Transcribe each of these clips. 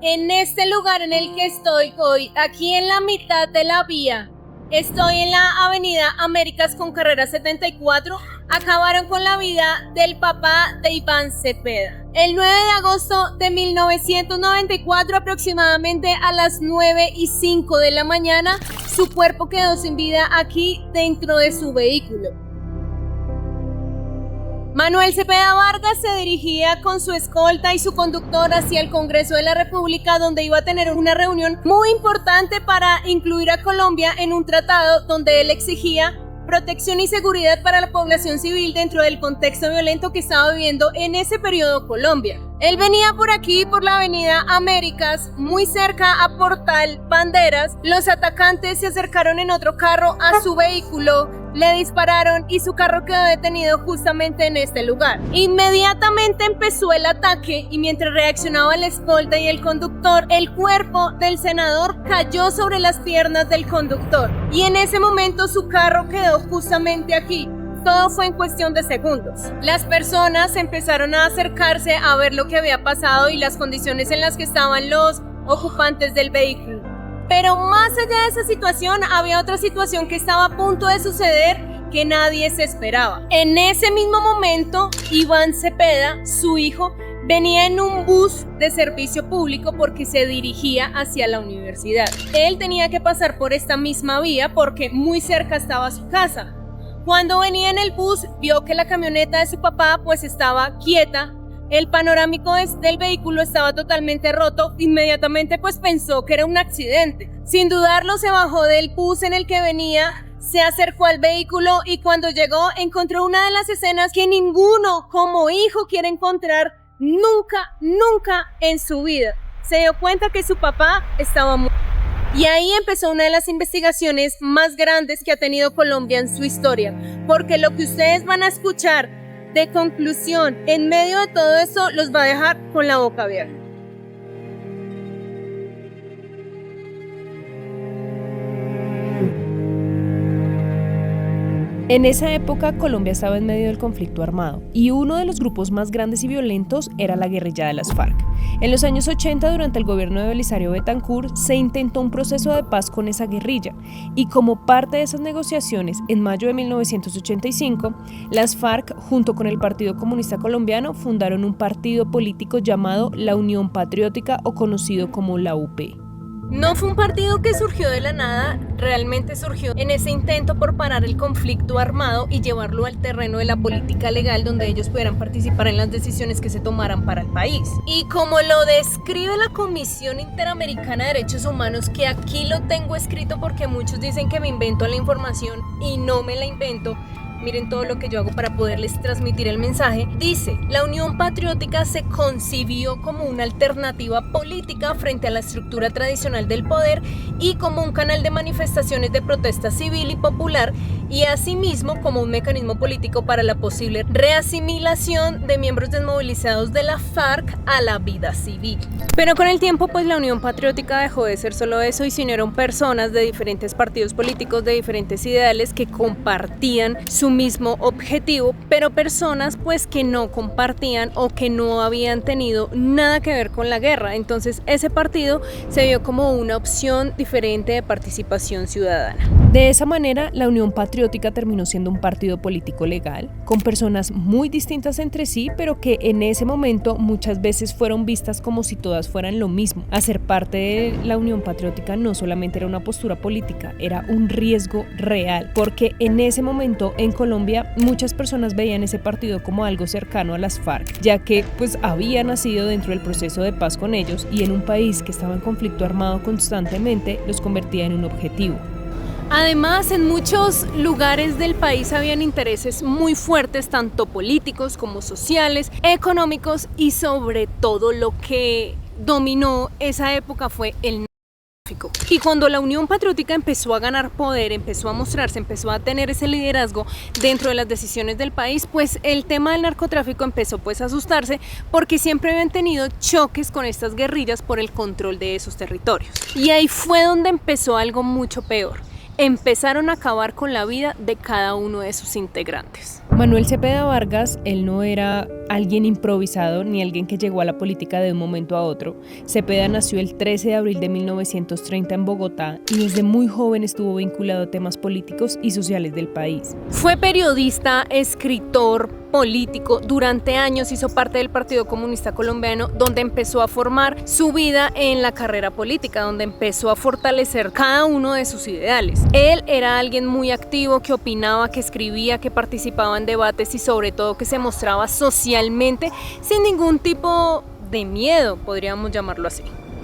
En este lugar en el que estoy hoy, aquí en la mitad de la vía, estoy en la avenida Américas con carrera 74, acabaron con la vida del papá de Iván Cepeda. El 9 de agosto de 1994, aproximadamente a las 9:05 de la mañana, su cuerpo quedó sin vida aquí dentro de su vehículo. Manuel Cepeda Vargas se dirigía con su escolta y su conductor hacia el Congreso de la República, donde iba a tener una reunión muy importante para incluir a Colombia en un tratado donde él exigía protección y seguridad para la población civil dentro del contexto violento que estaba viviendo en ese periodo Colombia. Él venía por aquí, por la avenida Américas, muy cerca a Portal Banderas. Los atacantes se acercaron en otro carro a su vehículo, le dispararon y su carro quedó detenido justamente en este lugar. Inmediatamente empezó el ataque y mientras reaccionaba la escolta y el conductor, el cuerpo del senador cayó sobre las piernas del conductor y en ese momento su carro quedó justamente aquí. Todo fue en cuestión de segundos. Las personas empezaron a acercarse a ver lo que había pasado y las condiciones en las que estaban los ocupantes del vehículo. Pero más allá de esa situación, había otra situación que estaba a punto de suceder que nadie se esperaba. En ese mismo momento, Iván Cepeda, su hijo, venía en un bus de servicio público porque se dirigía hacia la universidad. Él tenía que pasar por esta misma vía porque muy cerca estaba su casa. Cuando venía en el bus, vio que la camioneta de su papá pues estaba quieta. El panorámico del vehículo estaba totalmente roto. Inmediatamente pues pensó que era un accidente. Sin dudarlo, se bajó del bus en el que venía, se acercó al vehículo y cuando llegó encontró una de las escenas que ninguno como hijo quiere encontrar nunca en su vida. Se dio cuenta que su papá estaba muerto. Y ahí empezó una de las investigaciones más grandes que ha tenido Colombia en su historia, porque lo que ustedes van a escuchar de conclusión en medio de todo eso los va a dejar con la boca abierta. En esa época, Colombia estaba en medio del conflicto armado y uno de los grupos más grandes y violentos era la guerrilla de las FARC. En los años 80, durante el gobierno de Belisario Betancourt, se intentó un proceso de paz con esa guerrilla y como parte de esas negociaciones, en mayo de 1985, las FARC, junto con el Partido Comunista Colombiano, fundaron un partido político llamado la Unión Patriótica o conocido como la UP. No fue un partido que surgió de la nada, realmente surgió en ese intento por parar el conflicto armado y llevarlo al terreno de la política legal donde ellos pudieran participar en las decisiones que se tomaran para el país. Y como lo describe la Comisión Interamericana de Derechos Humanos, que aquí lo tengo escrito porque muchos dicen que me invento la información y no me la invento, miren todo lo que yo hago para poderles transmitir el mensaje. Dice, la Unión Patriótica se concibió como una alternativa política frente a la estructura tradicional del poder y como un canal de manifestaciones de protesta civil y popular y asimismo como un mecanismo político para la posible reasimilación de miembros desmovilizados de la FARC a la vida civil. Pero con el tiempo pues la Unión Patriótica dejó de ser solo eso y se unieron personas de diferentes partidos políticos, de diferentes ideales que compartían su mismo objetivo, pero personas pues que no compartían o que no habían tenido nada que ver con la guerra. Entonces ese partido se vio como una opción diferente de participación ciudadana. De esa manera, la Unión Patriótica terminó siendo un partido político legal, con personas muy distintas entre sí, pero que en ese momento muchas veces fueron vistas como si todas fueran lo mismo. Hacer parte de la Unión Patriótica no solamente era una postura política, era un riesgo real, porque en ese momento en Colombia muchas personas veían ese partido como algo cercano a las FARC, ya que pues había nacido dentro del proceso de paz con ellos y en un país que estaba en conflicto armado constantemente los convertía en un objetivo. Además, en muchos lugares del país habían intereses muy fuertes, tanto políticos como sociales, económicos y sobre todo lo que dominó esa época fue el narcotráfico. Y cuando la Unión Patriótica empezó a ganar poder, empezó a mostrarse, empezó a tener ese liderazgo dentro de las decisiones del país, pues el tema del narcotráfico empezó pues a asustarse porque siempre habían tenido choques con estas guerrillas por el control de esos territorios. Y ahí fue donde empezó algo mucho peor. Empezaron a acabar con la vida de cada uno de sus integrantes. Manuel Cepeda Vargas, él no era alguien improvisado ni alguien que llegó a la política de un momento a otro. Cepeda nació el 13 de abril de 1930 en Bogotá y desde muy joven estuvo vinculado a temas políticos y sociales del país. Fue periodista, escritor, político. Durante años hizo parte del Partido Comunista Colombiano, donde empezó a formar su vida en la carrera política, donde empezó a fortalecer cada uno de sus ideales. Él era alguien muy activo, que opinaba, que escribía, que participaba en debates y sobre todo que se mostraba socialmente sin ningún tipo de miedo, podríamos llamarlo así.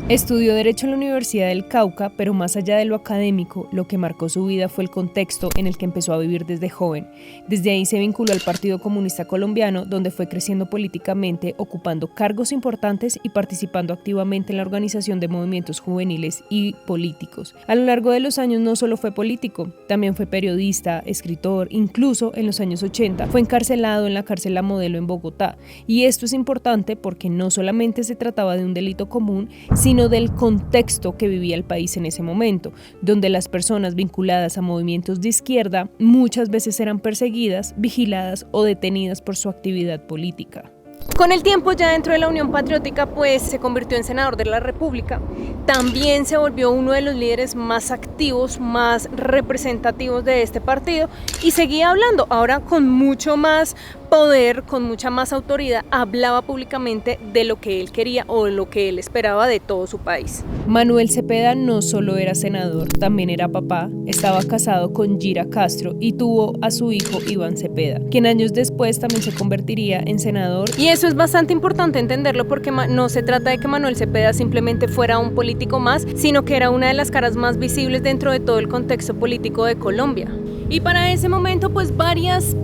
Estudió Derecho en la Universidad del Cauca, pero más allá de lo académico, lo que marcó su vida fue el contexto en el que empezó a vivir desde joven. Desde ahí se vinculó al Partido Comunista Colombiano, donde fue creciendo políticamente, ocupando cargos importantes y participando activamente en la organización de movimientos juveniles y políticos. A lo largo de los años no solo fue político, también fue periodista, escritor, incluso en los años 80 fue encarcelado en la cárcel La Modelo en Bogotá. Y esto es importante porque no solamente se trataba de un delito común, sino del contexto que vivía el país en ese momento, donde las personas vinculadas a movimientos de izquierda muchas veces eran perseguidas, vigiladas o detenidas por su actividad política. Con el tiempo, ya dentro de la Unión Patriótica, pues se convirtió en senador de la República. También se volvió uno de los líderes más activos, más representativos de este partido y seguía hablando, ahora con mucho más poder, con mucha más autoridad, hablaba públicamente de lo que él quería o lo que él esperaba de todo su país. Manuel Cepeda no solo era senador, también era papá, estaba casado con Gira Castro y tuvo a su hijo Iván Cepeda, quien años después también se convertiría en senador. Y eso es bastante importante entenderlo porque no se trata de que Manuel Cepeda simplemente fuera un político más, sino que era una de las caras más visibles dentro de todo el contexto político de Colombia. Y para ese momento, pues varios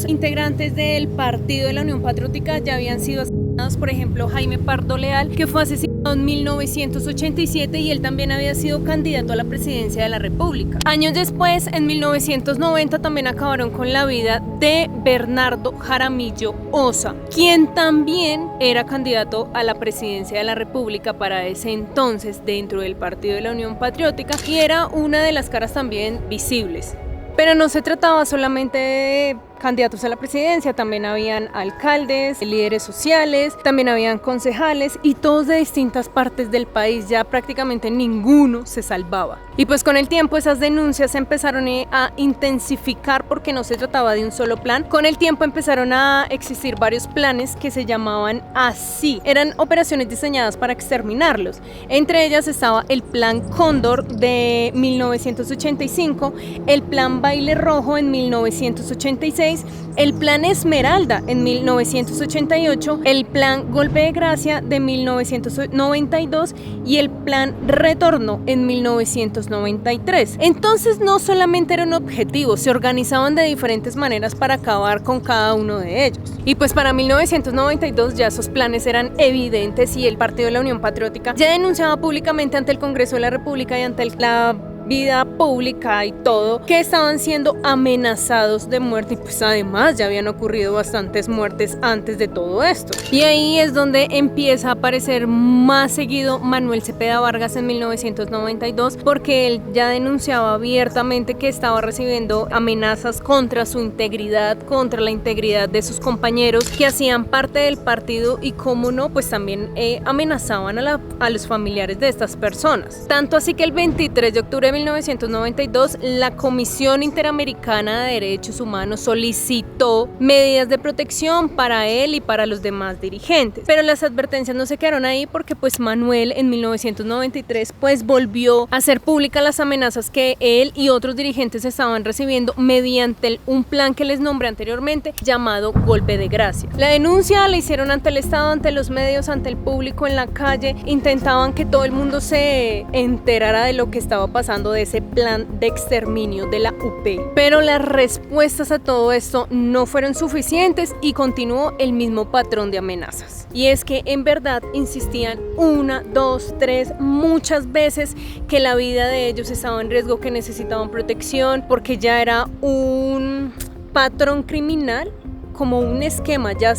integrantes del partido de la Unión Patriótica ya habían sido asesinados. Por ejemplo, Jaime Pardo Leal, que fue asesinado en 1987 y él también había sido candidato a la presidencia de la República. Años después, en 1990, también acabaron con la vida de Bernardo Jaramillo Osa, quien también era candidato a la presidencia de la República para ese entonces dentro del partido de la Unión Patriótica y era una de las caras también visibles. Pero no se trataba solamente de candidatos a la presidencia, también habían alcaldes, líderes sociales, también habían concejales y todos de distintas partes del país, ya prácticamente ninguno se salvaba. Y pues con el tiempo esas denuncias se empezaron a intensificar porque no se trataba de un solo plan. Con el tiempo empezaron a existir varios planes que se llamaban así. Eran operaciones diseñadas para exterminarlos. Entre ellas estaba el Plan Cóndor de 1985, el Plan Baile Rojo en 1986, el Plan Esmeralda en 1988, el Plan Golpe de Gracia de 1992 y el Plan Retorno en 1993. Entonces no solamente era un objetivo, se organizaban de diferentes maneras para acabar con cada uno de ellos. Y pues para 1992 ya esos planes eran evidentes y el Partido de la Unión Patriótica ya denunciaba públicamente ante el Congreso de la República y ante la vida pública y todo, que estaban siendo amenazados de muerte y pues además ya habían ocurrido bastantes muertes antes de todo esto. Y ahí es donde empieza a aparecer más seguido Manuel Cepeda Vargas en 1992 porque él ya denunciaba abiertamente que estaba recibiendo amenazas contra su integridad, contra la integridad de sus compañeros que hacían parte del partido y cómo no, pues también amenazaban a los familiares de estas personas. Tanto así que el 23 de octubre de 1992, la Comisión Interamericana de Derechos Humanos solicitó medidas de protección para él y para los demás dirigentes. Pero las advertencias no se quedaron ahí porque pues Manuel en 1993 pues volvió a hacer públicas las amenazas que él y otros dirigentes estaban recibiendo mediante un plan que les nombré anteriormente llamado Golpe de Gracia. La denuncia la hicieron ante el Estado, ante los medios, ante el público en la calle. Intentaban que todo el mundo se enterara de lo que estaba pasando de ese plan de exterminio de la UP. Pero las respuestas a todo esto no fueron suficientes y continuó el mismo patrón de amenazas. Y es que en verdad insistían 1, 2, 3, muchas veces que la vida de ellos estaba en riesgo, que necesitaban protección porque ya era un patrón criminal, como un esquema, ya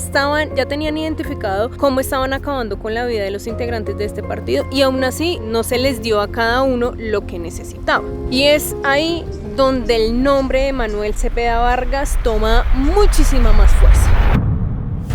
tenían identificado cómo estaban acabando con la vida de los integrantes de este partido y aún así no se les dio a cada uno lo que necesitaba. Y es ahí donde el nombre de Manuel Cepeda Vargas toma muchísima más fuerza.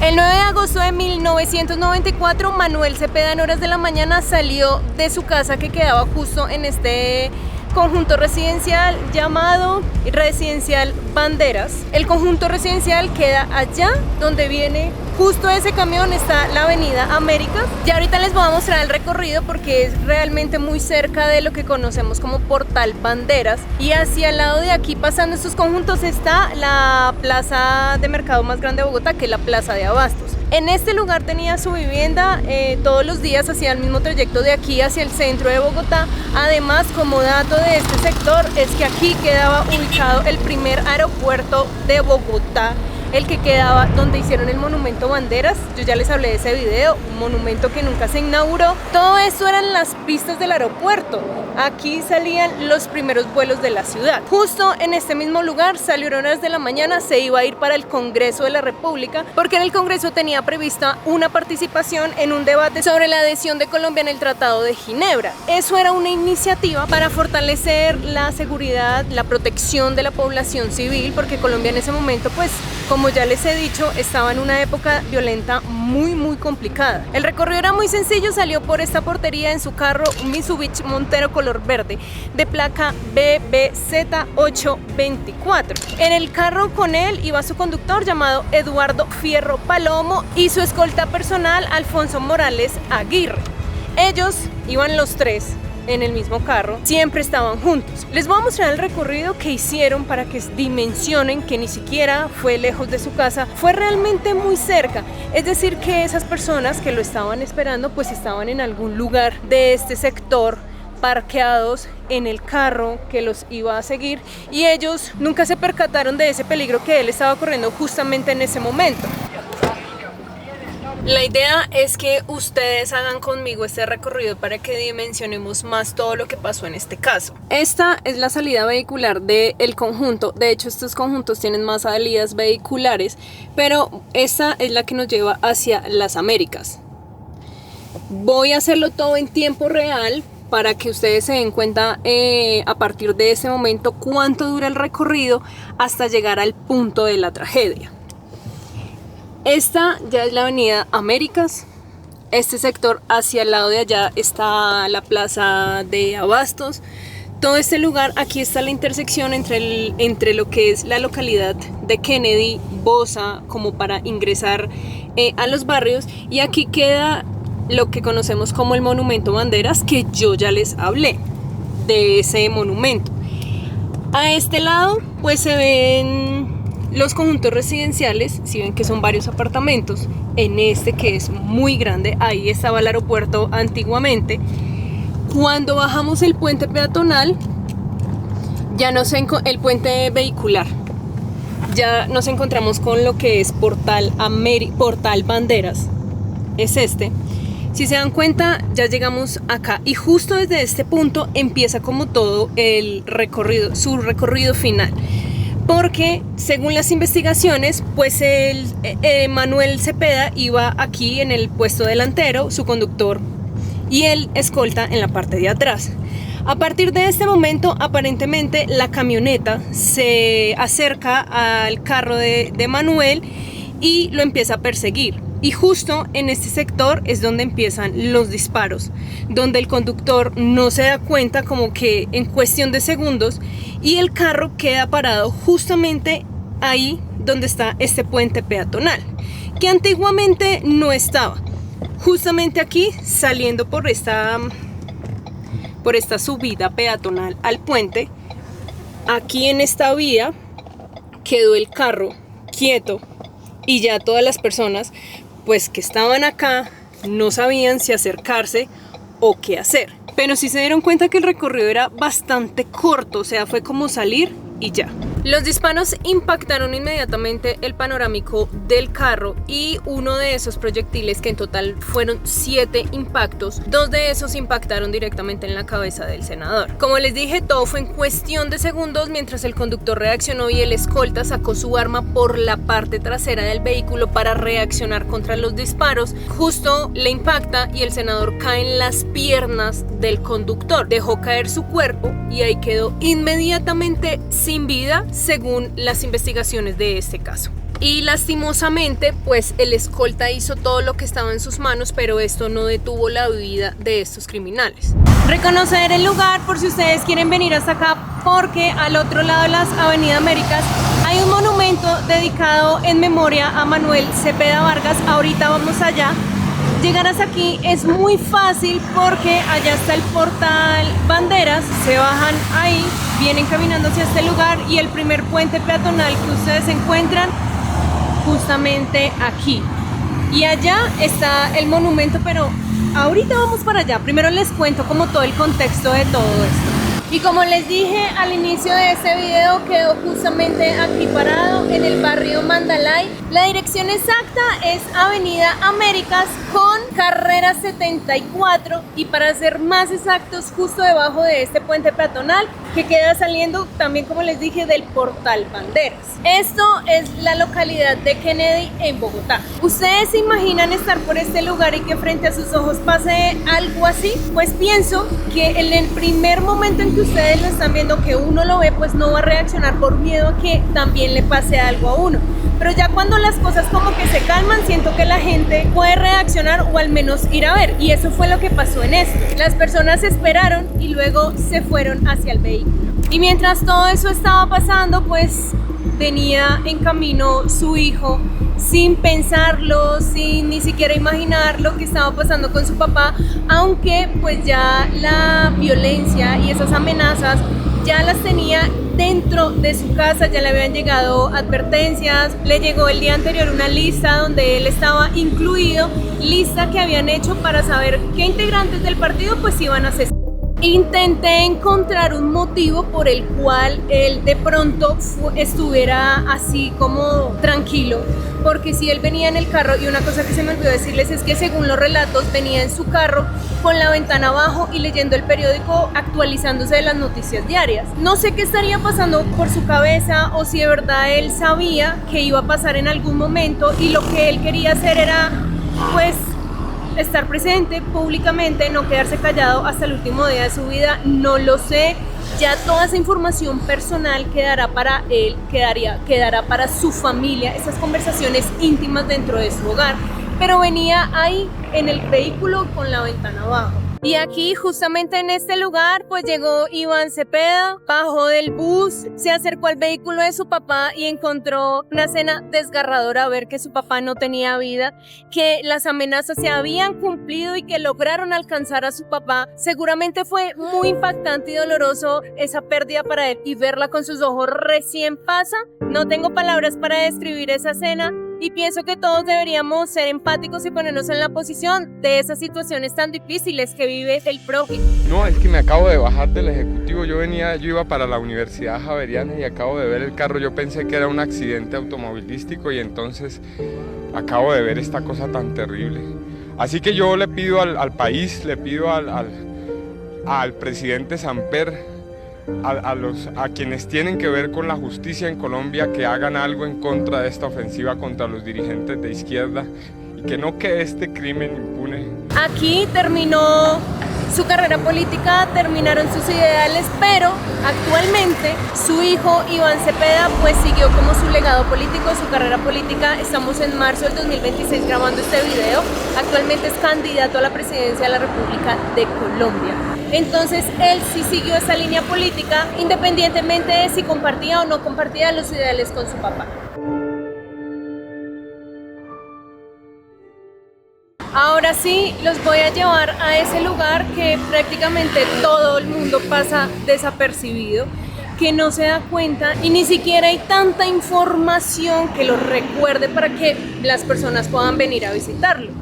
El 9 de agosto de 1994, Manuel Cepeda en horas de la mañana salió de su casa que quedaba justo en este conjunto residencial llamado Residencial Banderas. El conjunto residencial queda allá donde viene justo ese camión, está la avenida Américas. Ya ahorita les voy a mostrar el recorrido porque es realmente muy cerca de lo que conocemos como Portal Banderas, y hacia el lado de aquí, pasando estos conjuntos, está la plaza de mercado más grande de Bogotá, que es la Plaza de Abastos. En este lugar tenía su vivienda, todos los días hacía el mismo trayecto de aquí hacia el centro de Bogotá. Además, como dato de este sector, es que aquí quedaba ubicado el primer aeropuerto de Bogotá, el que quedaba donde hicieron el monumento Banderas. Yo ya les hablé de ese video, un monumento que nunca se inauguró. Todo esto eran las pistas del aeropuerto. Aquí salían los primeros vuelos de la ciudad. Justo en este mismo lugar, salieron horas de la mañana, se iba a ir para el Congreso de la República, porque en el Congreso tenía prevista una participación en un debate sobre la adhesión de Colombia en el Tratado de Ginebra. Eso era una iniciativa para fortalecer la seguridad, la protección de la población civil, porque Colombia en ese momento, pues, como ya les he dicho, estaba en una época violenta muy complicada. El recorrido era muy sencillo, salió por esta portería en su carro Mitsubishi Montero color verde de placa BBZ824. En el carro con él iba su conductor llamado Eduardo Fierro Palomo y su escolta personal Alfonso Morales Aguirre. Ellos iban los tres en el mismo carro, siempre estaban juntos. Les voy a mostrar el recorrido que hicieron para que dimensionen que ni siquiera fue lejos de su casa, fue realmente muy cerca. Es decir, que esas personas que lo estaban esperando pues estaban en algún lugar de este sector, parqueados en el carro que los iba a seguir, y ellos nunca se percataron de ese peligro que él estaba corriendo justamente en ese momento. La idea es que ustedes hagan conmigo este recorrido para que dimensionemos más todo lo que pasó en este caso. Esta es la salida vehicular del conjunto. De hecho, estos conjuntos tienen más salidas vehiculares, pero esta es la que nos lleva hacia las Américas. Voy a hacerlo todo en tiempo real para que ustedes se den cuenta a partir de ese momento cuánto dura el recorrido hasta llegar al punto de la tragedia. Esta ya es la avenida Américas. Este sector hacia el lado de allá está la plaza de Abastos. Todo este lugar, aquí está la intersección entre lo que es la localidad de Kennedy, Bosa, como para ingresar a los barrios, y aquí queda lo que conocemos como el monumento Banderas, que yo ya les hablé de ese monumento. A este lado pues se ven los conjuntos residenciales, si ven que son varios apartamentos. En este, que es muy grande, ahí estaba el aeropuerto antiguamente. Cuando bajamos el puente peatonal, ya el puente vehicular, ya nos encontramos con lo que es Portal Banderas, es este. Si se dan cuenta, ya llegamos acá, y justo desde este punto empieza como todo el recorrido, su recorrido final. Porque según las investigaciones, pues Manuel Cepeda iba aquí en el puesto delantero, su conductor y el escolta en la parte de atrás. A partir de este momento, aparentemente la camioneta se acerca al carro de Manuel y lo empieza a perseguir. Y justo en este sector es donde empiezan los disparos, donde el conductor no se da cuenta, como que en cuestión de segundos, y el carro queda parado justamente ahí donde está este puente peatonal, que antiguamente no estaba. Justamente aquí, saliendo por esta subida peatonal al puente, aquí en esta vía quedó el carro quieto, y ya todas las personas pues que estaban acá no sabían si acercarse o qué hacer. Pero sí se dieron cuenta que el recorrido era bastante corto, o sea, fue como salir y ya. Los disparos impactaron inmediatamente el panorámico del carro, y uno de esos proyectiles, que en total fueron 7 impactos, 2 de esos impactaron directamente en la cabeza del senador. Como les dije, todo fue en cuestión de segundos mientras el conductor reaccionó y el escolta sacó su arma por la parte trasera del vehículo para reaccionar contra los disparos. Justo le impacta y el senador cae en las piernas del conductor, dejó caer su cuerpo y ahí quedó inmediatamente sin vida, según las investigaciones de este caso. y lastimosamente pues el escolta hizo todo lo que estaba en sus manos, pero esto no detuvo la vida de estos criminales. Reconocer el lugar por si ustedes quieren venir hasta acá, porque al otro lado de las Avenida Américas hay un monumento dedicado en memoria a Manuel Cepeda Vargas. Ahorita vamos allá. Llegar hasta aquí es muy fácil porque allá está el portal Banderas, se bajan ahí, vienen caminando hacia este lugar y el primer puente peatonal que ustedes encuentran justamente aquí. Y allá está el monumento, pero ahorita vamos para allá. Primero les cuento como todo el contexto de todo esto. Y como les dije al inicio de este video, quedó justamente aquí parado en el barrio Mandalay. La dirección exacta es Avenida Américas con carrera 74 y para ser más exactos justo debajo de este puente peatonal que queda saliendo también, como les dije, del portal Banderas. Esto es la localidad de Kennedy en Bogotá. ¿Ustedes se imaginan estar por este lugar y que frente a sus ojos pase algo así? Pues pienso que en el primer momento en que ustedes lo están viendo, que uno lo ve, pues no va a reaccionar por miedo a que también le pase algo a uno. Pero ya cuando las cosas como que se calman, siento que la gente puede reaccionar o al menos ir a ver. Y eso fue lo que pasó en esto. Las personas esperaron y luego se fueron hacia el vehículo. Y mientras todo eso estaba pasando, pues venía en camino su hijo sin pensarlo, sin ni siquiera imaginar lo que estaba pasando con su papá, aunque pues ya la violencia y esas amenazas ya las tenía dentro de su casa, ya le habían llegado advertencias, le llegó el día anterior una lista donde él estaba incluido, lista que habían hecho para saber qué integrantes del partido pues iban a asesinar. Intenté encontrar un motivo por el cual él de pronto estuviera así como tranquilo, porque si él venía en el carro, y una cosa que se me olvidó decirles es que según los relatos venía en su carro con la ventana abajo y leyendo el periódico, actualizándose de las noticias diarias. No sé qué estaría pasando por su cabeza o si de verdad él sabía que iba a pasar en algún momento y lo que él quería hacer era pues estar presente públicamente, no quedarse callado hasta el último día de su vida. No lo sé, ya toda esa información personal quedará para él, quedará para su familia, esas conversaciones íntimas dentro de su hogar, pero venía ahí en el vehículo con la ventana abajo. Y aquí, justamente en este lugar, pues llegó Iván Cepeda, bajó del bus, se acercó al vehículo de su papá y encontró una escena desgarradora, ver que su papá no tenía vida, que las amenazas se habían cumplido y que lograron alcanzar a su papá. Seguramente fue muy impactante y doloroso esa pérdida para él, y verla con sus ojos recién pasa. No tengo palabras para describir esa escena. Y pienso que todos deberíamos ser empáticos y ponernos en la posición de esas situaciones tan difíciles que vive el prójimo. No, es que me acabo de bajar del ejecutivo, yo iba para la Universidad Javeriana y acabo de ver el carro, yo pensé que era un accidente automovilístico y entonces acabo de ver esta cosa tan terrible. Así que yo le pido al país, le pido al presidente Samper, a quienes tienen que ver con la justicia en Colombia, que hagan algo en contra de esta ofensiva contra los dirigentes de izquierda y que no quede este crimen impune. Aquí terminó su carrera política, terminaron sus ideales, pero actualmente su hijo Iván Cepeda pues siguió como su legado político, su carrera política. Estamos en marzo del 2026 grabando este video. Actualmente es candidato a la presidencia de la República de Colombia. Entonces él sí siguió esa línea política independientemente de si compartía o no compartía los ideales con su papá. Ahora sí, los voy a llevar a ese lugar que prácticamente todo el mundo pasa desapercibido, que no se da cuenta y ni siquiera hay tanta información que los recuerde para que las personas puedan venir a visitarlo.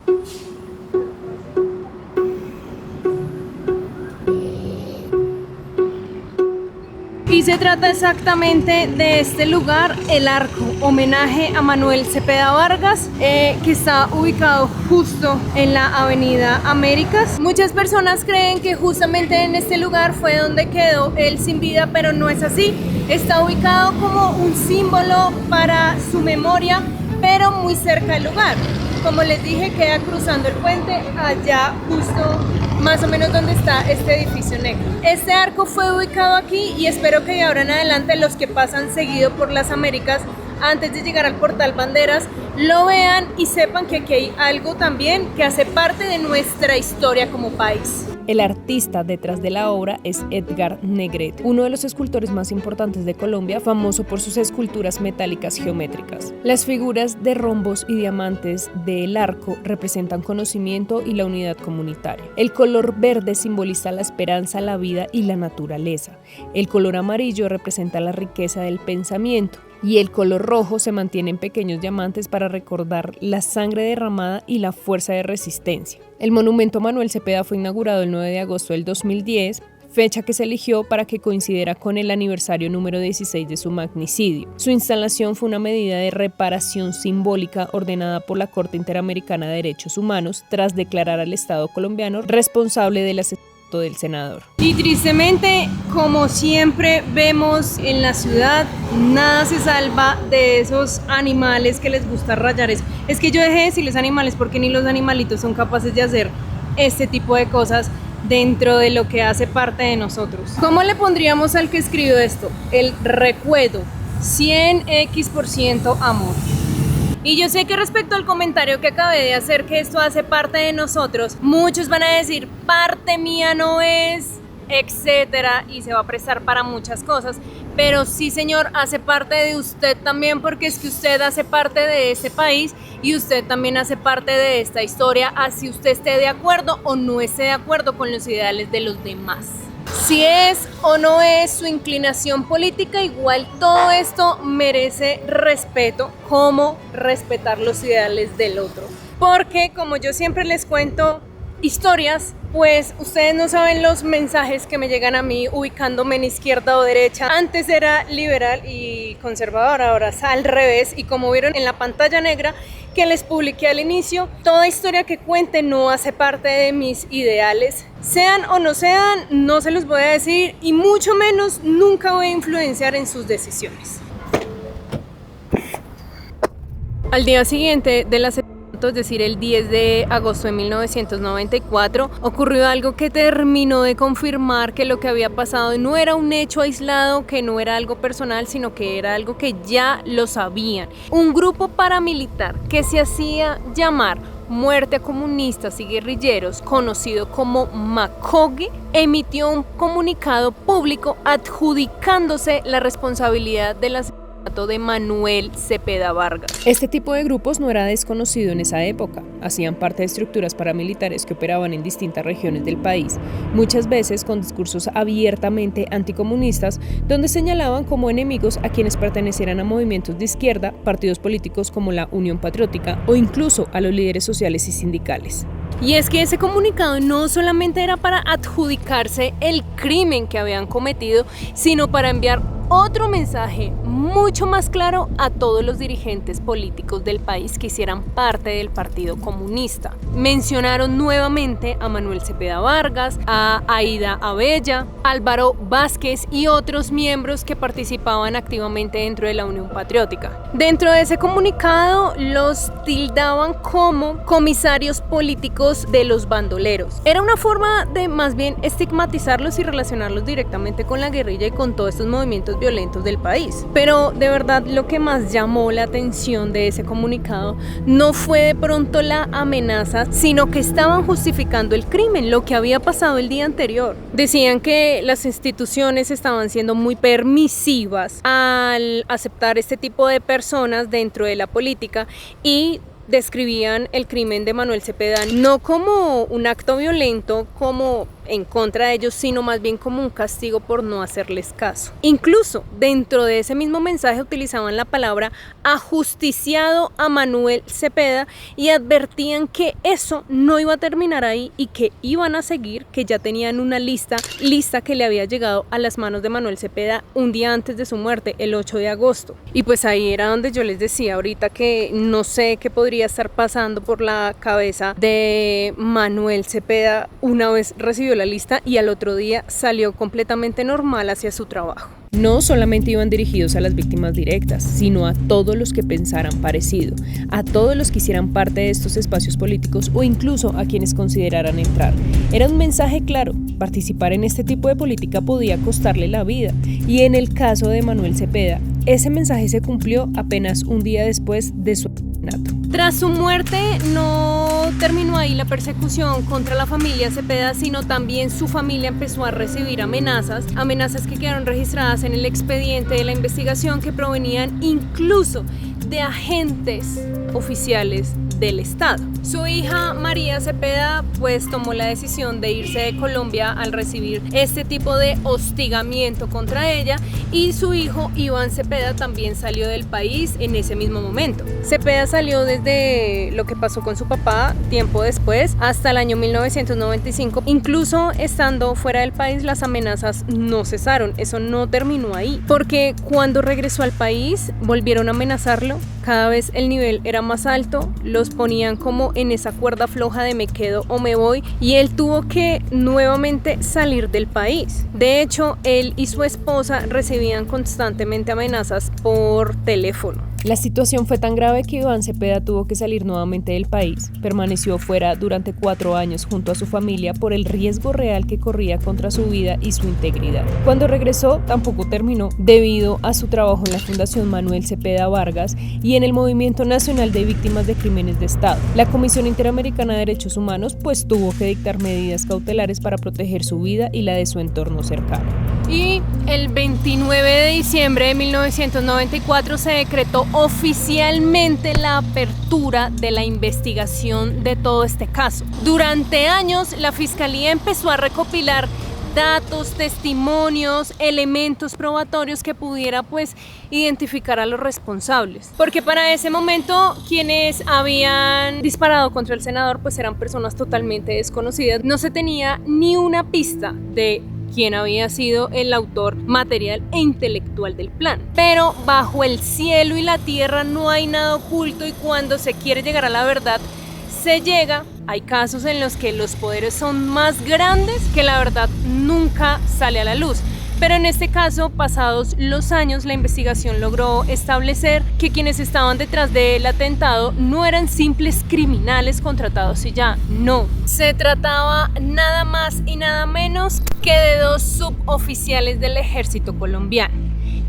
Y se trata exactamente de este lugar, el Arco, homenaje a Manuel Cepeda Vargas, que está ubicado justo en la Avenida Américas. Muchas personas creen que justamente en este lugar fue donde quedó él sin vida, pero no es así. Está ubicado como un símbolo para su memoria, pero muy cerca del lugar. Como les dije, queda cruzando el puente, allá justo más o menos donde está este edificio negro. Este arco fue ubicado aquí y espero que de ahora en adelante los que pasan seguido por las Américas antes de llegar al portal Banderas, lo vean y sepan que aquí hay algo también que hace parte de nuestra historia como país. El artista detrás de la obra es Edgar Negrete, uno de los escultores más importantes de Colombia, famoso por sus esculturas metálicas geométricas. Las figuras de rombos y diamantes del arco representan conocimiento y la unidad comunitaria. El color verde simboliza la esperanza, la vida y la naturaleza. El color amarillo representa la riqueza del pensamiento. Y el color rojo se mantiene en pequeños diamantes para recordar la sangre derramada y la fuerza de resistencia. El monumento a Manuel Cepeda fue inaugurado el 9 de agosto del 2010, fecha que se eligió para que coincidiera con el aniversario número 16 de su magnicidio. Su instalación fue una medida de reparación simbólica ordenada por la Corte Interamericana de Derechos Humanos tras declarar al Estado colombiano responsable del asesinato del senador. Y tristemente, como siempre vemos en la ciudad, nada se salva de esos animales que les gusta rayar eso. Es que yo dejé de decirles animales porque ni los animalitos son capaces de hacer este tipo de cosas dentro de lo que hace parte de nosotros. ¿Cómo le pondríamos al que escribió esto? El recuerdo, 100x% amor. Y yo sé que respecto al comentario que acabé de hacer, que esto hace parte de nosotros, muchos van a decir, parte mía no es, etcétera, y se va a prestar para muchas cosas, pero sí, señor, hace parte de usted también, porque es que usted hace parte de este país y usted también hace parte de esta historia, así usted esté de acuerdo o no esté de acuerdo con los ideales de los demás. Si es o no es su inclinación política, igual todo esto merece respeto, como respetar los ideales del otro. Porque, como yo siempre les cuento historias, pues ustedes no saben los mensajes que me llegan a mí ubicándome en izquierda o derecha. Antes era liberal y conservadora, ahora es al revés, y como vieron en la pantalla negra que les publiqué al inicio, toda historia que cuente no hace parte de mis ideales. Sean o no sean, no se los voy a decir y mucho menos nunca voy a influenciar en sus decisiones. Al día siguiente de las es decir, el 10 de agosto de 1994, ocurrió algo que terminó de confirmar que lo que había pasado no era un hecho aislado, que no era algo personal, sino que era algo que ya lo sabían. Un grupo paramilitar que se hacía llamar Muerte a Comunistas y Guerrilleros, conocido como MACOGUE, emitió un comunicado público adjudicándose la responsabilidad de las de Manuel Cepeda Vargas. Este tipo de grupos no era desconocido en esa época. Hacían parte de estructuras paramilitares que operaban en distintas regiones del país, muchas veces con discursos abiertamente anticomunistas, donde señalaban como enemigos a quienes pertenecieran a movimientos de izquierda, partidos políticos como la Unión Patriótica o incluso a los líderes sociales y sindicales. Y es que ese comunicado no solamente era para adjudicarse el crimen que habían cometido, sino para enviar otro mensaje mucho más claro a todos los dirigentes políticos del país que hicieran parte del Partido Comunista. Mencionaron nuevamente a Manuel Cepeda Vargas, a Aida Abella, Álvaro Vázquez y otros miembros que participaban activamente dentro de la Unión Patriótica. Dentro de ese comunicado los tildaban como comisarios políticos de los bandoleros. Era una forma de más bien estigmatizarlos y relacionarlos directamente con la guerrilla y con todos estos movimientos violentos del país. Pero de verdad lo que más llamó la atención de ese comunicado no fue de pronto la amenaza, sino que estaban justificando el crimen, lo que había pasado el día anterior. Decían que las instituciones estaban siendo muy permisivas al aceptar este tipo de personas dentro de la política y describían el crimen de Manuel Cepeda no como un acto violento como en contra de ellos, sino más bien como un castigo por no hacerles caso. Incluso dentro de ese mismo mensaje utilizaban la palabra ajusticiado a Manuel Cepeda y advertían que eso no iba a terminar ahí y que iban a seguir, que ya tenían una lista que le había llegado a las manos de Manuel Cepeda un día antes de su muerte, el 8 de agosto. Y pues ahí era donde yo les decía ahorita que no sé qué podría podría estar pasando por la cabeza de Manuel Cepeda una vez recibió la lista y al otro día salió completamente normal hacia su trabajo? No solamente iban dirigidos a las víctimas directas, sino a todos los que pensaran parecido, a todos los que hicieran parte de estos espacios políticos o incluso a quienes consideraran entrar. Era un mensaje claro: participar en este tipo de política podía costarle la vida, y en el caso de Manuel Cepeda, ese mensaje se cumplió apenas un día después de su asesinato. Tras su muerte no terminó ahí la persecución contra la familia Cepeda, sino también su familia empezó a recibir amenazas que quedaron registradas en el expediente de la investigación, que provenían incluso de agentes oficiales del Estado. Su hija María Cepeda pues tomó la decisión de irse de Colombia al recibir este tipo de hostigamiento contra ella, y su hijo Iván Cepeda también salió del país en ese mismo momento. Cepeda salió desde lo que pasó con su papá tiempo después hasta el año 1995. Incluso estando fuera del país, las amenazas no cesaron. Eso no terminó ahí, porque cuando regresó al país volvieron a amenazarlo. Cada vez el nivel era más alto, los ponían como en esa cuerda floja de me quedo o me voy, y él tuvo que nuevamente salir del país. De hecho, él y su esposa recibían constantemente amenazas por teléfono. La situación fue tan grave que Iván Cepeda tuvo que salir nuevamente del país. Permaneció fuera durante 4 años junto a su familia por el riesgo real que corría contra su vida y su integridad. Cuando regresó, tampoco terminó, debido a su trabajo en la Fundación Manuel Cepeda Vargas y en el Movimiento Nacional de Víctimas de Crímenes de Estado. La Comisión Interamericana de Derechos Humanos pues tuvo que dictar medidas cautelares para proteger su vida y la de su entorno cercano. Y el 29 de diciembre de 1994 se decretó oficialmente la apertura de la investigación de todo este caso. Durante años, la Fiscalía empezó a recopilar datos, testimonios, elementos probatorios que pudiera pues identificar a los responsables, porque para ese momento quienes habían disparado contra el senador pues eran personas totalmente desconocidas. No se tenía ni una pista de quién había sido el autor material e intelectual del plan. Pero bajo el cielo y la tierra no hay nada oculto, y cuando se quiere llegar a la verdad, se llega. Hay casos en los que los poderes son más grandes que la verdad nunca sale a la luz. Pero en este caso, pasados los años, la investigación logró establecer que quienes estaban detrás del atentado no eran simples criminales contratados y ya, no. Se trataba nada más y nada menos que de 2 suboficiales del ejército colombiano: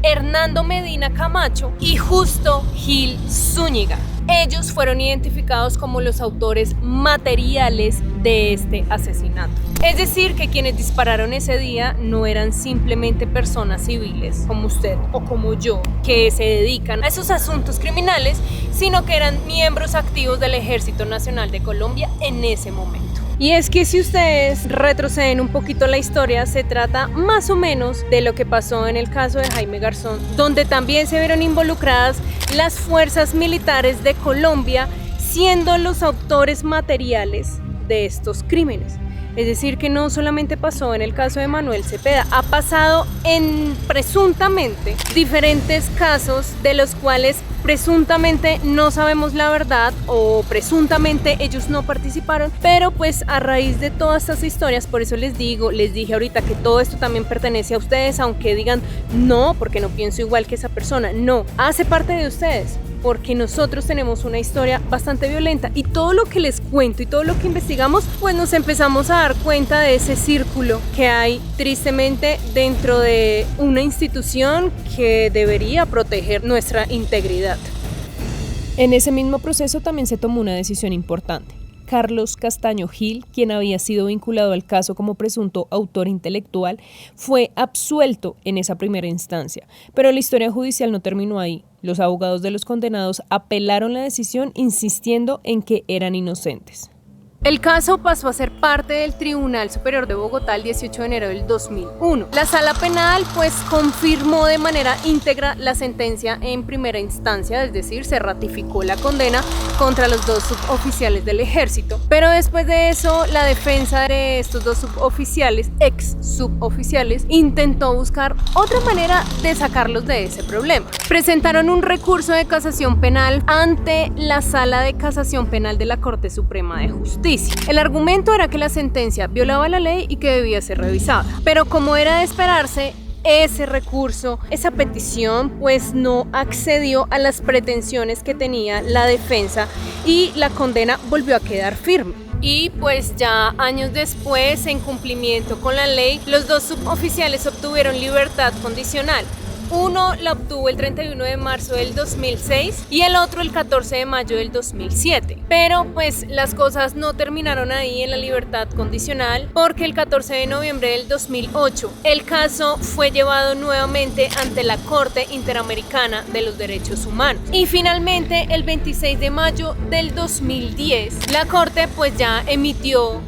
Hernando Medina Camacho y Justo Gil Zúñiga. Ellos fueron identificados como los autores materiales de este asesinato. Es decir, que quienes dispararon ese día no eran simplemente personas civiles como usted o como yo, que se dedican a esos asuntos criminales, sino que eran miembros activos del Ejército Nacional de Colombia en ese momento. Y es que si ustedes retroceden un poquito la historia, se trata más o menos de lo que pasó en el caso de Jaime Garzón, donde también se vieron involucradas las fuerzas militares de Colombia, siendo los autores materiales de estos crímenes. Es decir, que no solamente pasó en el caso de Manuel Cepeda, ha pasado en presuntamente diferentes casos de los cuales presuntamente no sabemos la verdad, o presuntamente ellos no participaron, pero pues a raíz de todas estas historias, por eso les dije ahorita que todo esto también pertenece a ustedes, aunque digan no, porque no pienso igual que esa persona, no, hace parte de ustedes. Porque nosotros tenemos una historia bastante violenta, y todo lo que les cuento y todo lo que investigamos, pues nos empezamos a dar cuenta de ese círculo que hay tristemente dentro de una institución que debería proteger nuestra integridad. En ese mismo proceso también se tomó una decisión importante. Carlos Castaño Gil, quien había sido vinculado al caso como presunto autor intelectual, fue absuelto en esa primera instancia, pero la historia judicial no terminó ahí. Los abogados de los condenados apelaron la decisión, insistiendo en que eran inocentes. El caso pasó a ser parte del Tribunal Superior de Bogotá el 18 de enero del 2001. La Sala Penal pues confirmó de manera íntegra la sentencia en primera instancia, es decir, se ratificó la condena contra los 2 suboficiales del ejército. Pero después de eso, la defensa de estos 2 suboficiales, ex suboficiales, intentó buscar otra manera de sacarlos de ese problema. Presentaron un recurso de casación penal ante la Sala de Casación Penal de la Corte Suprema de Justicia. El argumento era que la sentencia violaba la ley y que debía ser revisada. Pero como era de esperarse, ese recurso, esa petición, pues no accedió a las pretensiones que tenía la defensa y la condena volvió a quedar firme. Y pues ya años después, en cumplimiento con la ley, los 2 suboficiales obtuvieron libertad condicional. Uno la obtuvo el 31 de marzo del 2006 y el otro el 14 de mayo del 2007. Pero pues las cosas no terminaron ahí en la libertad condicional, porque el 14 de noviembre del 2008 el caso fue llevado nuevamente ante la Corte Interamericana de los Derechos Humanos. Y finalmente el 26 de mayo del 2010 la Corte pues ya emitió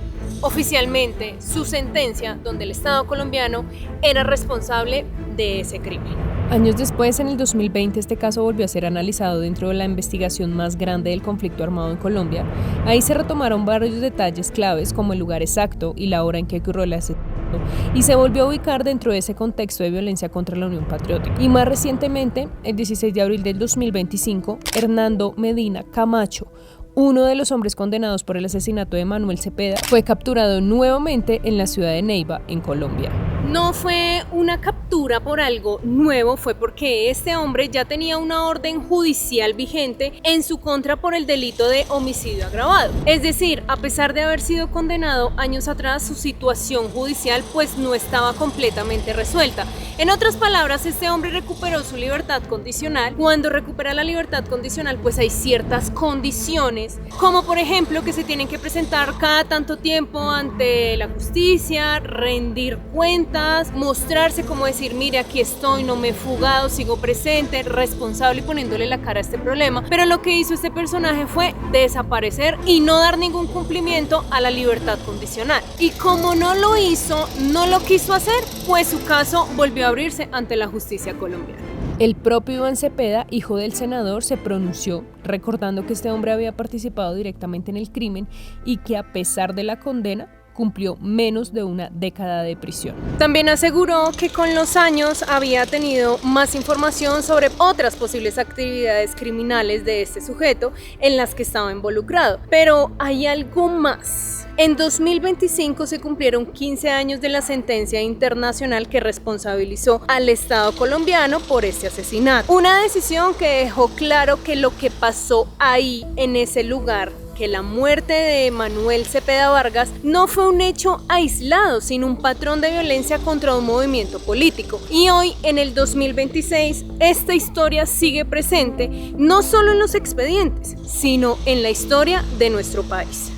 oficialmente su sentencia, donde el Estado colombiano era responsable de ese crimen. Años después, en el 2020, este caso volvió a ser analizado dentro de la investigación más grande del conflicto armado en Colombia. Ahí se retomaron varios detalles claves, como el lugar exacto y la hora en que ocurrió el asesinato, y se volvió a ubicar dentro de ese contexto de violencia contra la Unión Patriótica. Y más recientemente, el 16 de abril del 2025, Hernando Medina Camacho, uno de los hombres condenados por el asesinato de Manuel Cepeda, fue capturado nuevamente en la ciudad de Neiva, en Colombia. No fue una captura por algo nuevo, fue porque este hombre ya tenía una orden judicial vigente en su contra por el delito de homicidio agravado. Es decir, a pesar de haber sido condenado años atrás, su situación judicial pues no estaba completamente resuelta. En otras palabras, este hombre recuperó su libertad condicional. Cuando recupera la libertad condicional, pues hay ciertas condiciones, como por ejemplo que se tienen que presentar cada tanto tiempo ante la justicia, rendir cuentas, mostrarse como decir, mire, aquí estoy, no me he fugado, sigo presente, responsable y poniéndole la cara a este problema. Pero lo que hizo este personaje fue desaparecer y no dar ningún cumplimiento a la libertad condicional. Y como no lo hizo, no lo quiso hacer, pues su caso volvió a abrirse ante la justicia colombiana. El propio Iván Cepeda, hijo del senador, se pronunció recordando que este hombre había participado directamente en el crimen y que a pesar de la condena, cumplió menos de una década de prisión. También aseguró que con los años había tenido más información sobre otras posibles actividades criminales de este sujeto en las que estaba involucrado. Pero hay algo más. En 2025 se cumplieron 15 años de la sentencia internacional que responsabilizó al Estado colombiano por este asesinato. Una decisión que dejó claro que lo que pasó ahí, en ese lugar, que la muerte de Manuel Cepeda Vargas no fue un hecho aislado, sino un patrón de violencia contra un movimiento político. Y hoy, en el 2026, esta historia sigue presente no solo en los expedientes, sino en la historia de nuestro país.